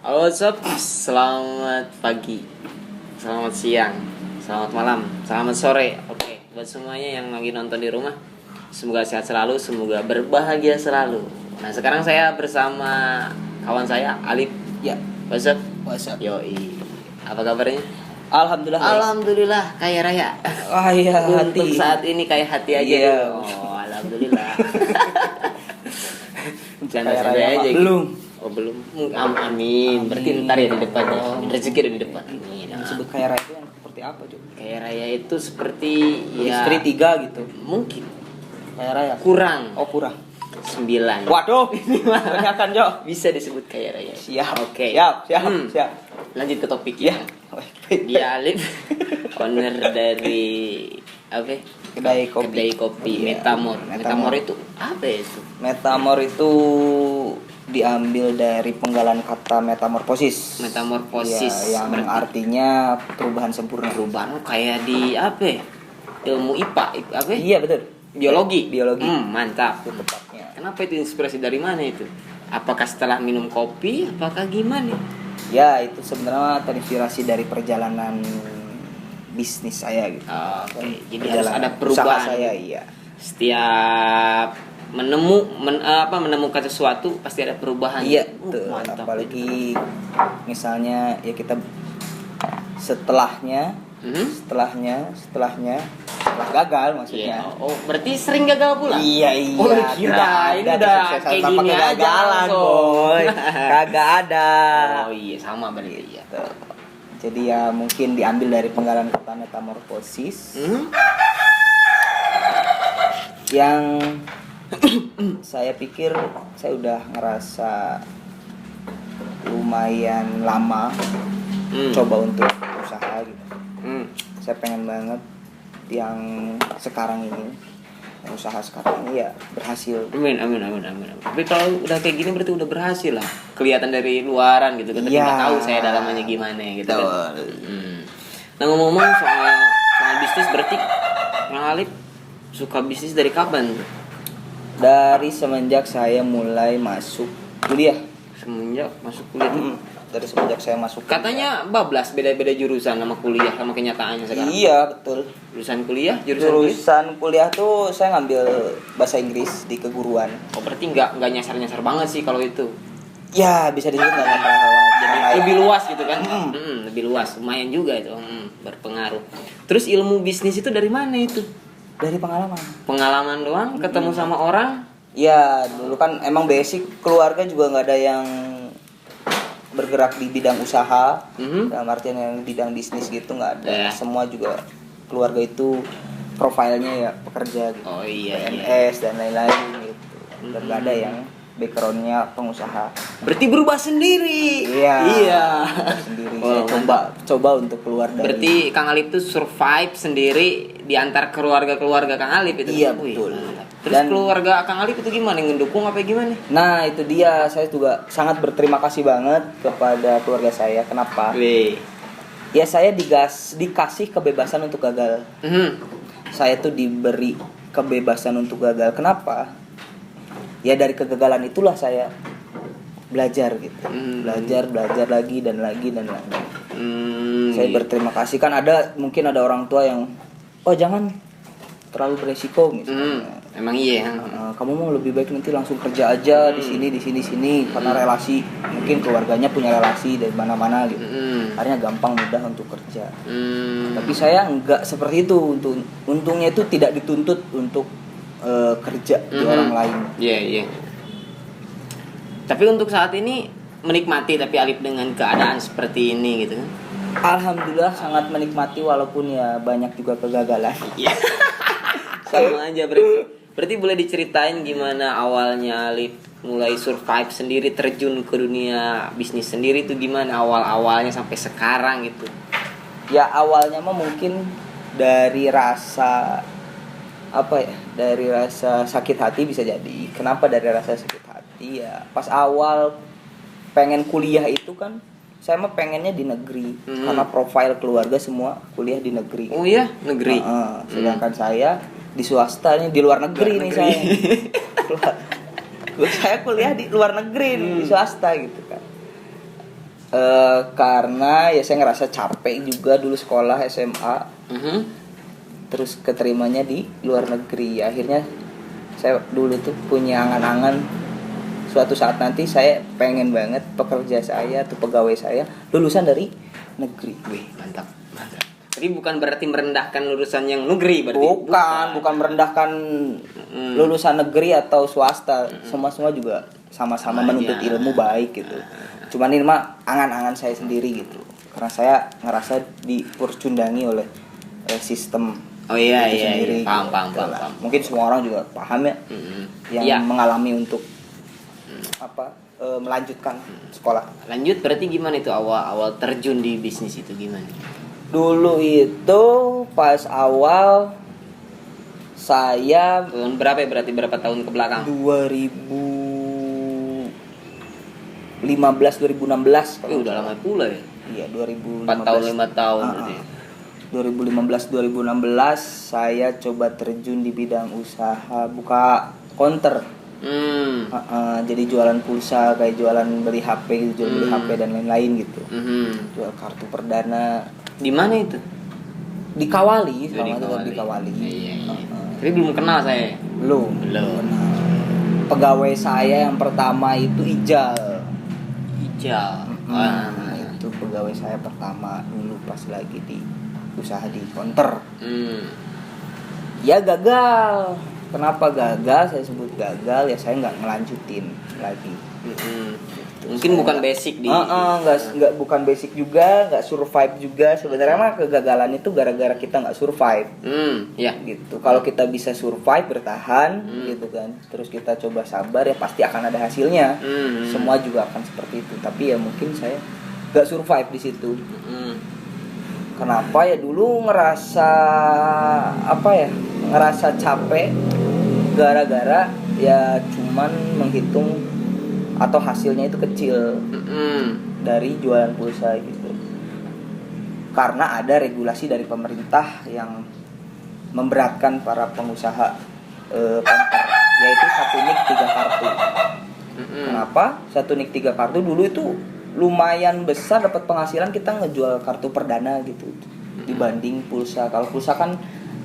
Halo sob, selamat pagi, selamat siang, selamat malam, selamat sore. Oke, buat semuanya yang lagi nonton di rumah, semoga sehat selalu, semoga berbahagia selalu. Nah sekarang saya bersama kawan saya Alif. Ya, What's up? WhatsApp. Yoi, apa kabarnya? Alhamdulillah. Alhamdulillah kaya raya. Wah iya, Untuk hati. saat ini kayak hati aja. Iya. Oh alhamdulillah. Kaya Santai raya aja. Pak. Belum. Oh belum. Amin. Berarti ntar ya di depan ya. Rezeki ada di depan. Amin. Yang disebut kaya raya itu yang seperti apa, Cuk? Kaya raya itu seperti ya Istri 3 gitu. mungkin Kaya raya. kurang Oh, kurang. 9. Waduh. Kebanyakan, Cok. Bisa disebut kaya raya. Siap. Oke. Siap. Lanjut ke topik Ya. Dia Alif, owner dari apa? Kedai kopi. Kedai kopi Iya. Metamor. Metamor. Metamor itu apa itu? Metamor itu diambil dari penggalan kata metamorfosis. Metamorfosis. Iya, yang Berarti artinya perubahan sempurna. perubahan kayak di apa? Ya? Ilmu IPA apa? Iya, betul. Biologi. Biologi. Mantap. Itu tepatnya. Kenapa itu inspirasi dari mana itu? Apakah setelah minum kopi? Apakah gimana? Ya, itu sebenarnya terinspirasi dari perjalanan bisnis saya gitu. Oke, jadi harus Perjalanan ada usaha perubahan. saya, iya. Setiap menemukan sesuatu pasti ada perubahan. Iya, betul. Mantap. Apalagi misalnya ya kita setelahnya setelah gagal maksudnya. Iya. Oh, berarti sering gagal pula? Iya. Oh, kirain Tidak ada udah kesuksesan kayak tanpa gini aja kegagalan, langsung. boy. Kagak ada. Oh iya, sama berarti ya. Tuh. Jadi ya mungkin diambil dari penggalan kata metamorfosis yang saya pikir saya udah ngerasa lumayan lama coba untuk usaha gitu. Saya pengen banget yang sekarang ini, yang usaha sekarang ini ya berhasil. Amin. Tapi kalau udah kayak gini berarti udah berhasil lah. Kelihatan dari luaran gitu kan, tapi Iya. nggak tahu saya dalamnya gimana gitu kan. Betul. Nah ngomong-ngomong soal bisnis, berarti Bang Alif suka bisnis dari kapan? Dari semenjak saya mulai masuk kuliah. Semenjak masuk kuliah tuh. Dari semenjak saya masuk Katanya bablas beda-beda jurusan sama kuliah sama kenyataannya sekarang. Iya, betul. Jurusan kuliah, jurusan kuliah. Jurusan kuliah tuh saya ngambil bahasa Inggris di keguruan. Oh berarti nggak nyasar banget sih kalau itu. Ya, bisa disebut nggak masalah. Jadi Karena lebih luas gitu kan. Lebih luas, lumayan juga itu. Berpengaruh. Terus ilmu bisnis itu dari mana itu? dari pengalaman. Pengalaman doang, ketemu sama orang. Ya, dulu kan emang basic keluarga juga nggak ada yang bergerak di bidang usaha, dalam artian yang bidang bisnis gitu nggak ada. Semua juga keluarga itu profilnya ya pekerja gitu. Oh iya. PNS dan lain-lain gitu. Dan nggak ada yang backgroundnya pengusaha. Berarti berubah sendiri. Iya. Sendiri. Oh, Saya coba untuk keluar dari. Berarti Kang Alif tuh survive sendiri di antar keluarga Kang Alif itu. Iya, Wih, betul. mantap. Terus Dan keluarga Kang Alif itu gimana? Ngedukung apa gimana? Nah, itu dia. Saya juga sangat berterima kasih banget kepada keluarga saya. Kenapa? Wih. Ya saya dikasih kebebasan untuk gagal. Saya tuh diberi kebebasan untuk gagal. Kenapa? Ya dari kegagalan itulah saya belajar gitu. Belajar lagi dan lagi. Saya berterima kasih. Kan mungkin ada orang tua yang jangan terlalu beresiko misalnya. Emang iya. Kamu mau lebih baik nanti langsung kerja aja di sini karena relasi, mungkin keluarganya punya relasi dari mana-mana gitu. Akhirnya gampang mudah untuk kerja. Tapi saya enggak seperti itu. Untungnya itu tidak dituntut untuk kerja di orang lain. Iya. Tapi untuk saat ini menikmati tapi Alif dengan keadaan seperti ini gitu kan. Alhamdulillah sangat menikmati walaupun ya banyak juga kegagalan. Iya. Sama aja berarti boleh diceritain gimana awalnya Alif mulai survive sendiri, terjun ke dunia bisnis sendiri itu gimana awal-awalnya sampai sekarang gitu. Ya awalnya mah mungkin dari rasa dari rasa sakit hati bisa jadi. Kenapa dari rasa sakit hati? Ya pas awal pengen kuliah itu kan saya mah pengennya di negeri karena profil keluarga semua kuliah di negeri. Oh iya, negeri. Sedangkan saya di swasta nih, di luar negeri nih saya. Saya kuliah di luar negeri nih, di swasta gitu kan. Karena ya saya ngerasa capek juga dulu sekolah SMA, terus keterimanya di luar negeri. Akhirnya saya dulu tuh punya angan-angan suatu saat nanti saya pengen banget pekerja saya atau pegawai saya lulusan dari negeri. Wih, mantap. Jadi bukan berarti merendahkan lulusan yang negeri berarti. Bukan merendahkan lulusan negeri atau swasta. Semua juga sama-sama menuntut ilmu baik gitu. Cuman ini mah angan-angan saya sendiri gitu. Karena saya ngerasa dipercundangi oleh sistem. Oh iya itu iya, sendiri, iya. Paham. Mungkin semua orang juga paham ya. Yang mengalami untuk melanjutkan sekolah. Lanjut berarti gimana itu awal terjun di bisnis itu gimana? Dulu itu pas awal saya Tahun berapa ya, berarti berapa tahun ke belakang? 2016 Udah lama pula ya. Iya, 2015. 4 tahun 5 tahun berarti. 2015 saya coba terjun di bidang usaha buka counter. Jadi jualan pulsa, kayak jualan beli HP gitu, jual beli HP dan lain-lain gitu. Jual kartu perdana. Di mana itu? Di Kawali, Di Kawali. Iya. Tapi belum kenal saya. Belum. Pegawai saya yang pertama itu Ijal. Itu pegawai saya pertama dulu pas lagi di usaha di counter. Ya gagal. Kenapa gagal? Saya sebut gagal ya saya nggak ngelanjutin lagi. Mungkin bukan basic di. Nggak bukan basic juga, nggak survive juga. Sebenarnya mah kegagalan itu gara-gara kita nggak survive. Ya. Gitu. Kalau kita bisa survive bertahan, gitu kan. Terus kita coba sabar ya pasti akan ada hasilnya. Semua juga akan seperti itu. Tapi ya mungkin saya nggak survive di situ. Kenapa ya dulu ngerasa capek gara-gara ya cuman menghitung atau hasilnya itu kecil dari jualan pulsa gitu. Karena ada regulasi dari pemerintah yang memberatkan para pengusaha counter, yaitu 1 NIK 3 kartu. Kenapa? 1 NIK 3 kartu dulu itu lumayan besar dapat penghasilan kita ngejual kartu perdana gitu dibanding pulsa. Kalau pulsa kan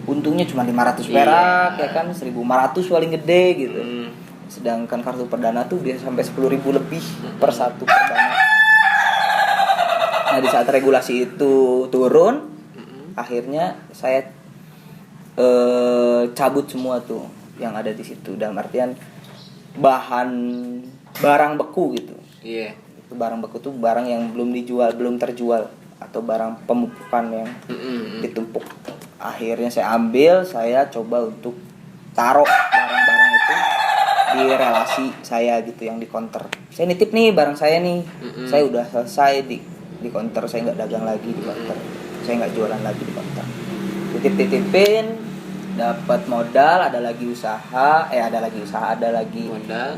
untungnya cuma 500 perak ya kan, 1.500 paling gede gitu. Sedangkan kartu perdana tuh biasa sampai 10.000 lebih per satu perdana. Nah, di saat regulasi itu turun, akhirnya saya cabut semua tuh yang ada di situ, dalam artian barang beku gitu. Barang beku tuh barang yang belum terjual atau barang pemupukan yang ditumpuk. Akhirnya saya ambil, saya coba untuk taruh barang-barang itu di relasi saya gitu yang di counter. Saya nitip nih barang saya nih, saya udah selesai di counter, saya nggak dagang lagi di counter, saya nggak jualan lagi di counter. Titipin, dapat modal, ada lagi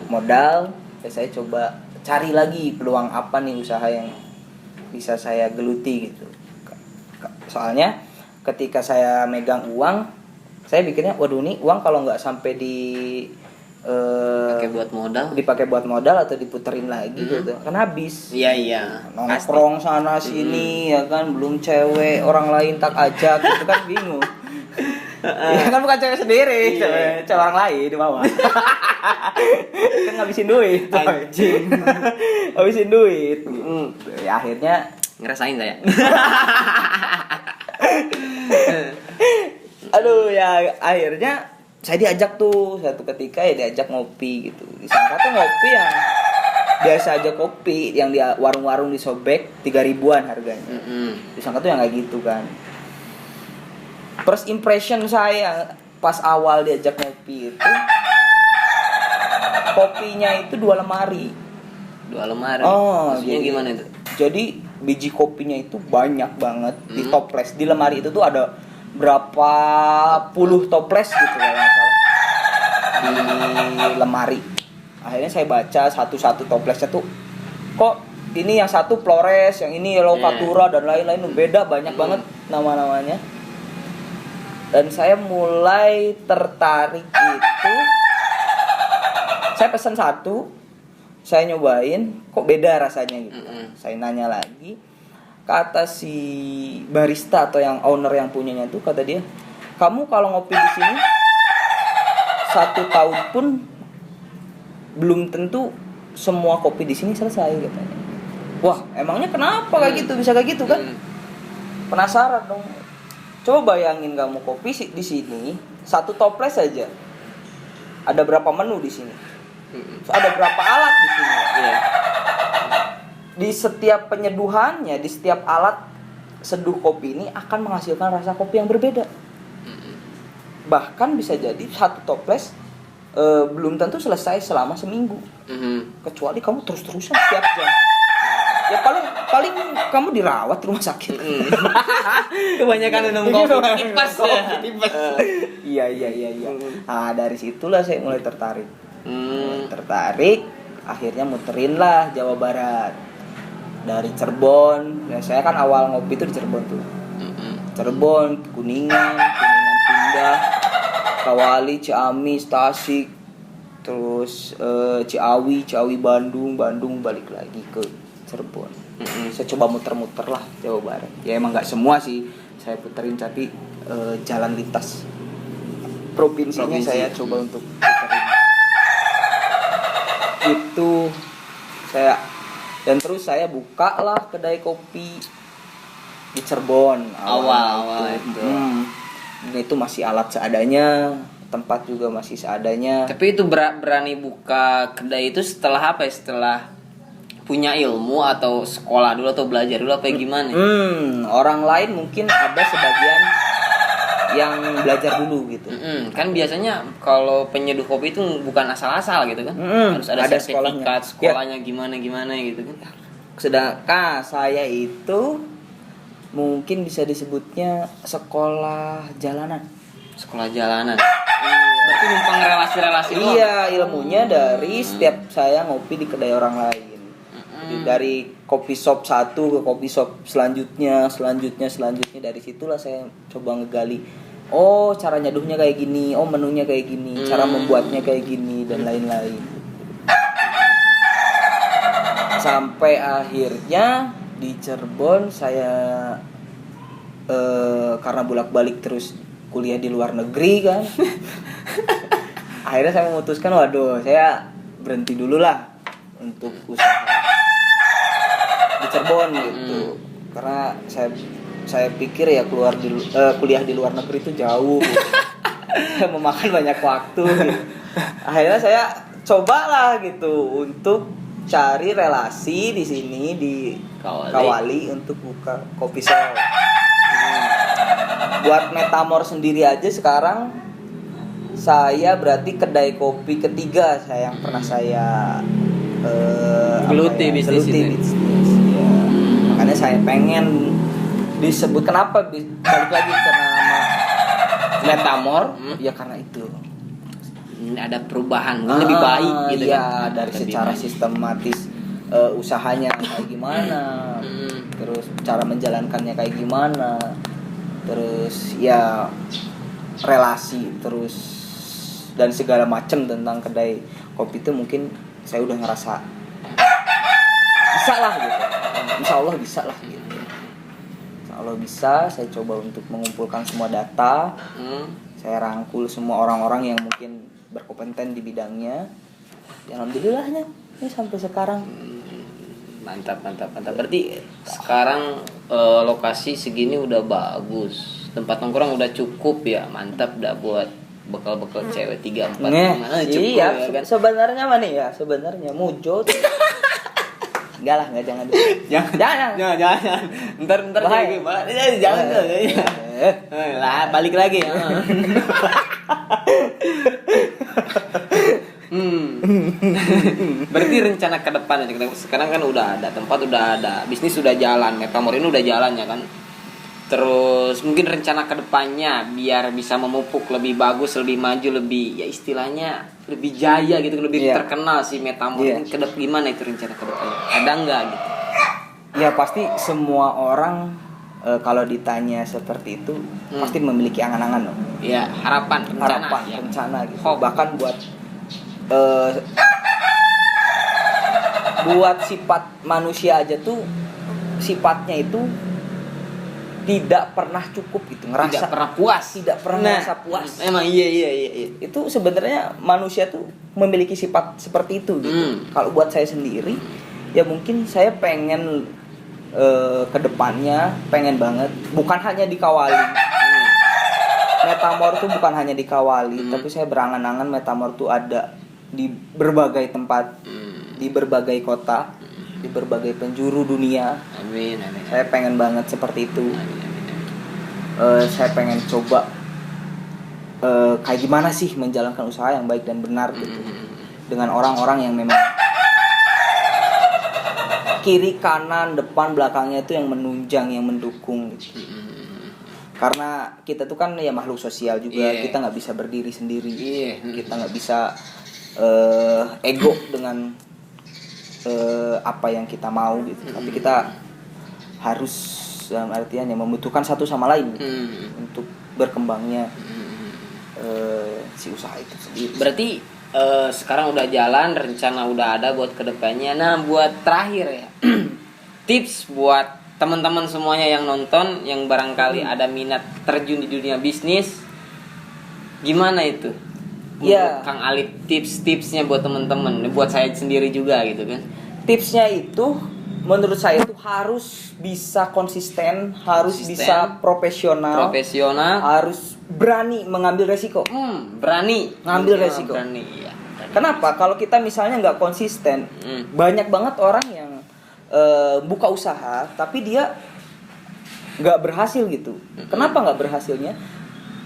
modal. Saya coba cari lagi peluang apa nih usaha yang bisa saya geluti gitu. Soalnya ketika saya megang uang, saya pikirnya waduh nih uang kalau nggak sampai dipakai buat modal atau diputerin lagi gitu kan habis. Iya. Nongkrong sana sini ya kan, belum cewek orang lain tak ajak gitu kan bingung. Ya kan bukan cewek sendiri, cewek orang lain di bawah. Kan ngabisin duit. Anjing. Ngabisin duit. Ya akhirnya Ngerasain saya. Aduh ya akhirnya saya diajak tuh satu ketika ya diajak ngopi gitu. Disangka tuh ngopi yang biasa aja kopi yang di warung-warung di Sobek 3.000-an harganya. Disangka tuh yang kayak gitu kan. First impression saya pas awal diajak ngopi itu kopinya itu 2 lemari. 2 lemari. Maksudnya gimana itu? Jadi biji kopinya itu banyak banget di toples. Di lemari itu tuh ada berapa puluh toples gitu kalau nggak salah di lemari. Akhirnya saya baca satu-satu toplesnya tuh kok ini yang satu Flores, yang ini Yellow Katura dan lain-lain beda banyak banget nama-namanya. Dan saya mulai tertarik itu. Saya pesan satu, saya nyobain kok beda rasanya gitu. Mm-mm. Saya nanya lagi, kata si barista atau yang owner yang punyanya tuh, kata dia, kamu kalau ngopi di sini 1 tahun pun belum tentu semua kopi di sini selesai katanya. Wah, emangnya kenapa kayak gitu, bisa kayak gitu kan? Penasaran dong. Coba bayangin kamu kopi di sini 1 toples saja. Ada berapa menu di sini? Ada berapa alat di sini? Iya. Di setiap penyeduhannya, di setiap alat seduh kopi ini akan menghasilkan rasa kopi yang berbeda. Bahkan bisa jadi 1 toples belum tentu selesai selama seminggu. Kecuali kamu terus-terusan setiap jam. Ya paling kamu dirawat rumah sakit. Kebanyakan minum kopi tipes ya. Iya. Nah, dari situlah saya mulai tertarik. Tertarik, akhirnya muterin lah Jawa Barat. Dari Cirebon, ya saya kan awal ngopi itu di Cirebon tuh. Cirebon, Kuningan pindah, Kawali, Ciamis, Tasik, terus Ciawi, Bandung balik lagi ke Cirebon. Saya coba muter-muter lah Jawa Barat. Ya emang nggak semua sih saya puterin, tapi jalan lintas provinsinya saya coba untuk puterin. Itu saya, dan terus saya buka lah kedai kopi di Cirebon awal itu. Dan itu masih alat seadanya, tempat juga masih seadanya. Tapi itu berani buka kedai itu setelah apa ya? Setelah punya ilmu atau sekolah dulu atau belajar dulu apa gimana? Orang lain mungkin ada sebagian yang belajar dulu gitu. Kan biasanya kalau penyeduh kopi itu bukan asal-asal gitu kan. Harus ada sertifikat sekolahnya gimana gitu kan. Sedangkan saya itu mungkin bisa disebutnya sekolah jalanan. Sekolah jalanan. Berarti numpang relasi-relasi doang. Iya, ilmunya dari setiap saya ngopi di kedai orang lain. Dari kopi shop 1 ke kopi shop selanjutnya, dari situlah saya coba ngegali. Oh, cara nyeduhnya kayak gini, oh menunya kayak gini, cara membuatnya kayak gini dan lain-lain. Sampai akhirnya di Cirebon saya karena bolak-balik terus kuliah di luar negeri kan. Akhirnya saya memutuskan, waduh, saya berhenti dulu lah untuk usaha di Cirebon gitu. Karena saya pikir ya kuliah di luar negeri itu jauh. Memakan banyak waktu gitu. Akhirnya saya cobalah gitu untuk cari relasi di sini di Kawali untuk buka kopi shop. Buat Metamor sendiri aja sekarang saya berarti kedai kopi ketiga saya yang pernah saya geluti bisnis. Ya. Makanya saya pengen disebut, kenapa balik lagi ke nama Metamor? Ya karena itu. Ada perubahan lebih baik gitu ya, kan. Dari lebih secara baik. sistematis usahanya kayak gimana, terus cara menjalankannya kayak gimana, terus ya relasi terus dan segala macam tentang kedai kopi itu mungkin saya udah ngerasa bisa lah gitu. Insya Allah bisa lah gitu. Insya Allah bisa. Saya coba untuk mengumpulkan semua data. Saya rangkul semua orang-orang yang mungkin berkompeten di bidangnya. Ya, alhamdulillahnya ini sampai sekarang. Mantap. Berarti sekarang lokasi segini udah bagus. Tempat nongkrong udah cukup ya. Mantap dah buat bekal-bekal cewek 3-4 cukup iya, ya kan. Sebenarnya mana ya? Sebenarnya mujo. Enggak lah, enggak, jangan. Ntar Bahaya. jangan lah, balik lagi. Berarti rencana ke depan sekarang kan udah ada tempat, udah ada bisnis, sudah jalan, Metamor ini udah jalan ya kan. Terus mungkin rencana ke depannya biar bisa memupuk lebih bagus, lebih maju, lebih ya istilahnya lebih jaya gitu, lebih terkenal si Metamor ini ke depan, gimana itu rencana ke depannya? Ada enggak gitu? Ya pasti semua orang kalau ditanya seperti itu pasti memiliki angan-angan dong. Ya, harapan, rencana gitu. Bahkan buat buat sifat manusia aja tuh sifatnya itu tidak pernah cukup gitu, ngerasa Tidak pernah puas. tidak pernah ngerasa puas. Emang iya. Itu sebenarnya manusia tuh memiliki sifat seperti itu gitu. Kalau buat saya sendiri ya mungkin saya pengen ke depannya pengen banget bukan hanya dikawali. Metamor tuh bukan hanya dikawali, tapi saya berangan-angan Metamor tuh ada di berbagai tempat, di berbagai kota, di berbagai penjuru dunia. Amin. Saya pengen banget seperti itu. Saya pengen coba kayak gimana sih menjalankan usaha yang baik dan benar gitu, dengan orang-orang yang memang kiri kanan depan belakangnya itu yang menunjang, yang mendukung gitu. Karena kita tuh kan ya makhluk sosial juga, kita nggak bisa berdiri sendiri, kita nggak bisa ego dengan apa yang kita mau gitu, tapi kita harus dalam artian yang membutuhkan satu sama lain gitu, untuk berkembangnya si usaha itu sendiri. Berarti sekarang udah jalan, rencana udah ada buat kedepannya. Nah, buat terakhir ya, tips buat teman-teman semuanya yang nonton, yang barangkali ada minat terjun di dunia bisnis, gimana itu? Ya, Kang Alif, tips-tipsnya buat teman-teman, buat saya sendiri juga gitu kan. Tipsnya itu menurut saya itu harus bisa konsisten, harus bisa profesional, harus berani mengambil resiko. Berani ngambil resiko. Berani. Kenapa? Kalau kita misalnya nggak konsisten, banyak banget orang yang buka usaha tapi dia nggak berhasil gitu. Kenapa nggak berhasilnya?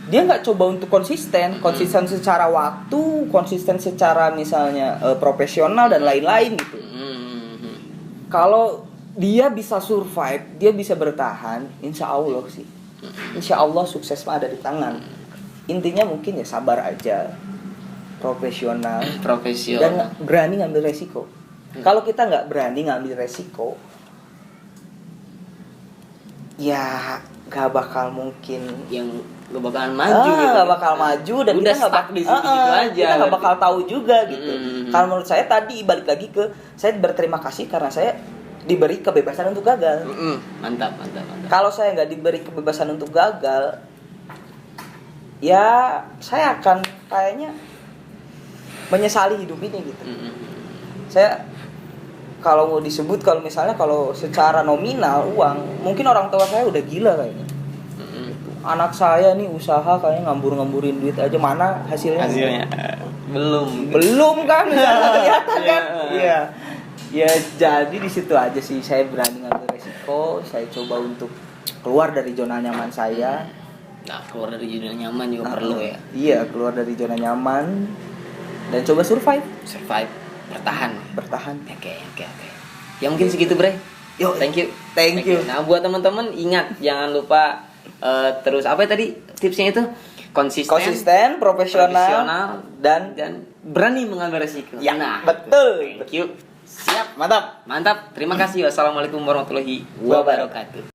Dia nggak coba untuk konsisten secara waktu, konsisten secara misalnya profesional dan lain-lain gitu. Kalau dia bisa survive, dia bisa bertahan, insya Allah sih, insya Allah sukses mah ada di tangan. Intinya mungkin ya sabar aja, profesional, dan berani ngambil resiko. Kalau kita nggak berani ngambil resiko, ya gak bakal mungkin yang gak bakalan maju gitu. Gak bakal maju dan udah kita gak bakal di situ aja. Kita gak bakal tahu juga gitu. Kalau menurut saya tadi balik lagi ke saya berterima kasih karena saya diberi kebebasan untuk gagal. Mantap. Kalau saya nggak diberi kebebasan untuk gagal, ya saya akan kayaknya menyesali hidup ini gitu. Saya kalau mau disebut, kalau misalnya kalau secara nominal uang, mungkin orang tua saya udah gila kayaknya. Anak saya nih usaha kayaknya ngambur-ngamburin duit aja, mana hasilnya? Belum kan, misalnya kelihatan kan? Iya. Ya jadi di situ aja sih saya berani ngambil resiko, saya coba untuk keluar dari zona nyaman saya. Nah, keluar dari zona nyaman juga perlu ya. Iya, keluar dari zona nyaman dan coba survive, bertahan. Oke. Ya mungkin segitu, Bre. Yo, thank you. Nah, buat teman-teman ingat jangan lupa terus apa tadi tipsnya itu? Konsisten, profesional dan berani mengambil resiko. Ya, nah, betul. Thank you. Siap, mantap. Terima kasih. Wassalamualaikum warahmatullahi wabarakatuh.